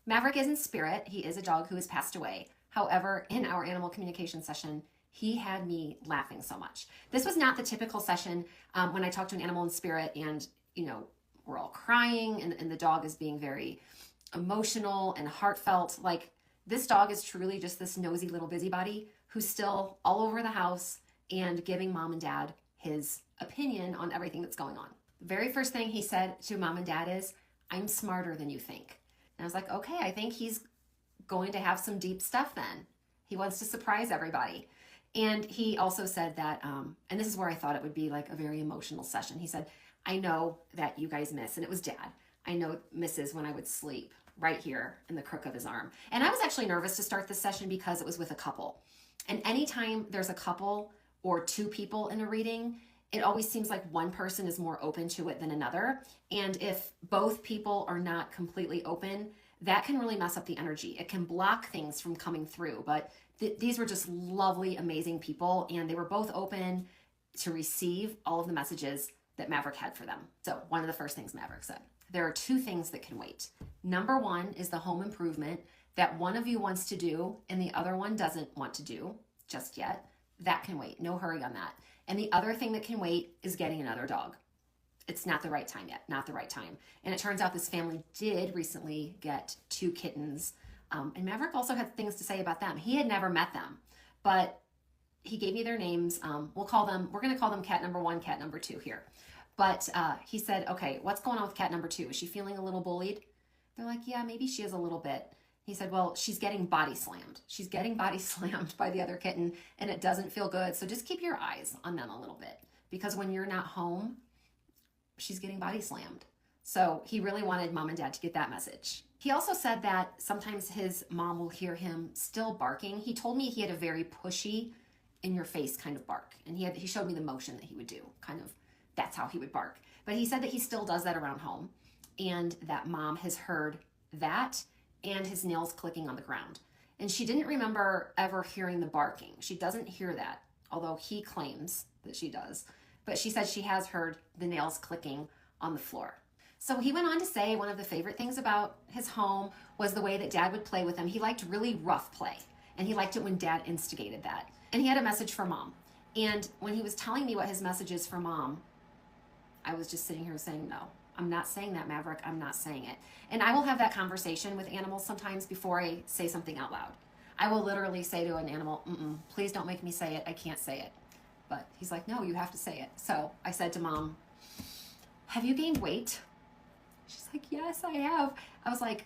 Maverick is in spirit. He is a dog who has passed away. However, in our animal communication session, he had me laughing so much. This was not the typical session when I talk to an animal in spirit and, we're all crying and the dog is being very emotional and heartfelt. Like, this dog is truly just this nosy little busybody who's still all over the house and giving mom and dad his opinion on everything that's going on. The very first thing he said to mom and dad is, "I'm smarter than you think." And I was like, okay, I think he's going to have some deep stuff then. He wants to surprise everybody. And he also said that, and this is where I thought it would be like a very emotional session. He said, "I know that you guys miss," and it was dad, "I know misses when I would sleep right here in the crook of his arm." And I was actually nervous to start this session because it was with a couple. And anytime there's a couple or two people in a reading, it always seems like one person is more open to it than another. And if both people are not completely open, that can really mess up the energy. It can block things from coming through. But these were just lovely, amazing people, and they were both open to receive all of the messages that Maverick had for them. So one of the first things Maverick said, there are two things that can wait. Number one is the home improvement that one of you wants to do and the other one doesn't want to do just yet. That can wait. No hurry on that. And the other thing that can wait is getting another dog. It's not the right time yet, not the right time. And it turns out this family did recently get two kittens. And Maverick also had things to say about them. He had never met them, but he gave me their names. We're going to call them cat number one, cat number two here. But he said, okay, what's going on with cat number two? Is she feeling a little bullied? They're like, yeah, maybe she is a little bit. He said, well, she's getting body slammed. She's getting body slammed by the other kitten, and it doesn't feel good. So just keep your eyes on them a little bit, because when you're not home, she's getting body slammed. So he really wanted mom and dad to get that message. He also said that sometimes his mom will hear him still barking. He told me he had a very pushy, in your face kind of bark. And he showed me the motion that he would do, kind of, that's how he would bark. But he said that he still does that around home, and that mom has heard that and his nails clicking on the ground. And she didn't remember ever hearing the barking. She doesn't hear that, although he claims that she does. But she said she has heard the nails clicking on the floor. So he went on to say one of the favorite things about his home was the way that dad would play with him. He liked really rough play, and he liked it when dad instigated that. And he had a message for mom. And when he was telling me what his message is for mom, I was just sitting here saying, no, I'm not saying that, Maverick. I'm not saying it. And I will have that conversation with animals sometimes before I say something out loud. I will literally say to an animal, please don't make me say it. I can't say it. But he's like, no, you have to say it. So I said to mom, have you gained weight? She's like, yes, I have. I was like,